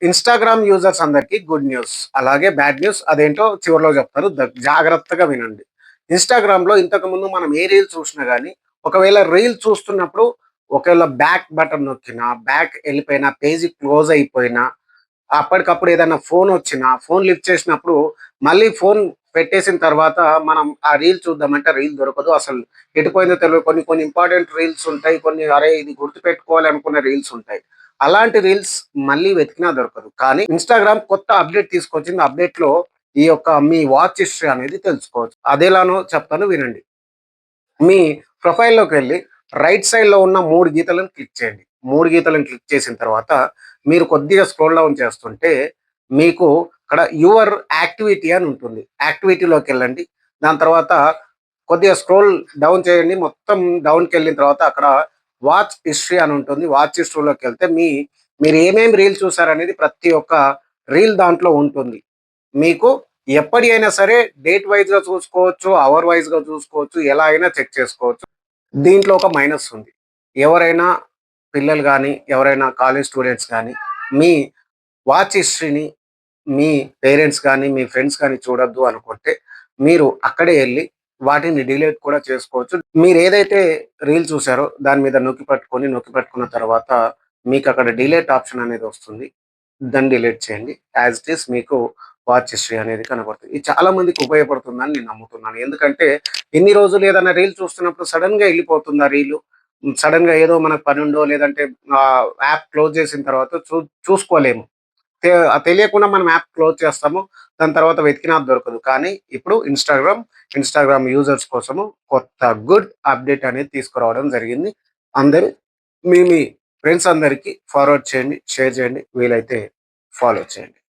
Instagram users అందరికి good news. అలాగే bad news అదేంటో చివరిలో చెప్తాను. జాగ్రత్తగా వినండి. ఇన్‌స్టాగ్రామ్‌లో ఇంతకుముందు మనం ఏ రీల్ చూసినా గాని, ఒకవేళ రీల్ చూస్తున్నప్పుడు ఒకవేళ బ్యాక్ బటన్ నొక్కినా, బ్యాక్ ఎళ్ళిపోయినా, పేజీ క్లోజ్ అయిపోయినా, అప్పటికప్పుడు ఏదైనా ఫోనొచ్చినా, ఫోన్ లిఫ్ట్ చేసినప్పుడు మళ్ళీ ఫోన్ పెట్టేసిన తర్వాత మనం ఆ రీల్ చూద్దామంటే రీల్ దొరకదు. అసలు ఎటుపోయిందో తెలవదు. కొన్ని కొన్ని ఇంపార్టెంట్ రీల్స్ ఉంటాయి. కొన్ని అరే! ఇది గుర్తుపెట్టుకోవాలి అనుకున్న రీల్స్ ఉంటాయి. అలాంటి రీల్స్ మళ్ళీ వెతికినా దొరకదు. కానీ ఇన్‌స్టాగ్రామ్ కొత్త అప్‌డేట్ తీసుకొచ్చింది. అప్‌డేట్‌లో ఈ యొక్క మీ వాచ్ హిస్టరీ అనేది తెలుసుకోవచ్చు. అదెలానో చెప్తాను వినండి. మీ ప్రొఫైల్‌లోకెళ్ళి రైట్ సైడ్‌లో ఉన్న 3 గీతలను క్లిక్ చేయండి. 3 గీతలను క్లిక్ చేసిన తర్వాత మీరు కొద్దిగా స్క్రోల్ డౌన్ చేస్తుంటే మీకు అక్కడ యువర్ యాక్టివిటీ అని ఉంటుంది. యాక్టివిటీలోకెళ్ళండి. దాని తర్వాత కొద్దిగా స్క్రోల్ డౌన్ చేయండి. మొత్తం డౌన్‌కెళ్ళిన తర్వాత అక్కడ వాచ్ హిస్టరీ అని ఉంటుంది. వాచ్ హిస్టరీలోకెళ్తే మీరు ఏమేమి రీల్ చూసారనేది ప్రతి ఒక్క రీల్ దాంట్లో ఉంటుంది. మీకు ఎప్పటి అయినా సరే డేట్ వైస్‌గా చూసుకోవచ్చు, అవర్ వైస్‌గా చూసుకోవచ్చు. ఎలా అయినా చెక్ చేసుకోవచ్చు. దీంట్లో ఒక మైనస్ ఉంది. ఎవరైనా పిల్లలు గాని, ఎవరైనా కాలేజ్ స్టూడెంట్స్ గాని, మీ వాచ్ హిస్టరీని మీ పేరెంట్స్ గాని, మీ ఫ్రెండ్స్ గాని చూడొద్దు అనుకుంటే, మీరు అక్కడే ఎళ్లి వాటిని డిలీట్ కూడా చేసుకోవచ్చు. మీరేదైతే రీల్ చూసారో దాని మీద నొక్కి పట్టుకున్న తర్వాత మీకక్కడ డిలీట్ ఆప్షన్ అనేది వస్తుంది. దాన్ని డిలీట్ చేయండి. యాజ్ ఇట్ ఈజ్ మీకు వాచ్ హిస్టరీ అనేది కనబడుతుంది. ఇది చాలా మందికి ఉపయోగపడుతుందని నేను నమ్ముతున్నాను. ఎందుకంటే ఇన్ని రోజులు ఏదైనా రీల్ చూస్తున్నప్పుడు సడెన్‌గా ఎళ్ళిపోతుంది ఆ రీలు. సడెన్‌గా ఏదో మనకు పనుండో లేదంటే యాప్ క్లోజ్ చేసిన తర్వాత చూసుకోలేము. తెలియకుండా మనం యాప్ క్లోజ్ చేస్తాము. దాని తర్వాత వెతికినా అది దొరకదు. కానీ ఇప్పుడు ఇన్‌స్టాగ్రామ్ యూజర్స్ కోసము కొత్త గుడ్ అప్‌డేట్ అనేది తీసుకురావడం జరిగింది. అందరూ మీ ఫ్రెండ్స్ అందరికి ఫార్వర్డ్ చేయండి, షేర్ చేయండి. వీలైతే ఫాలో చేయండి.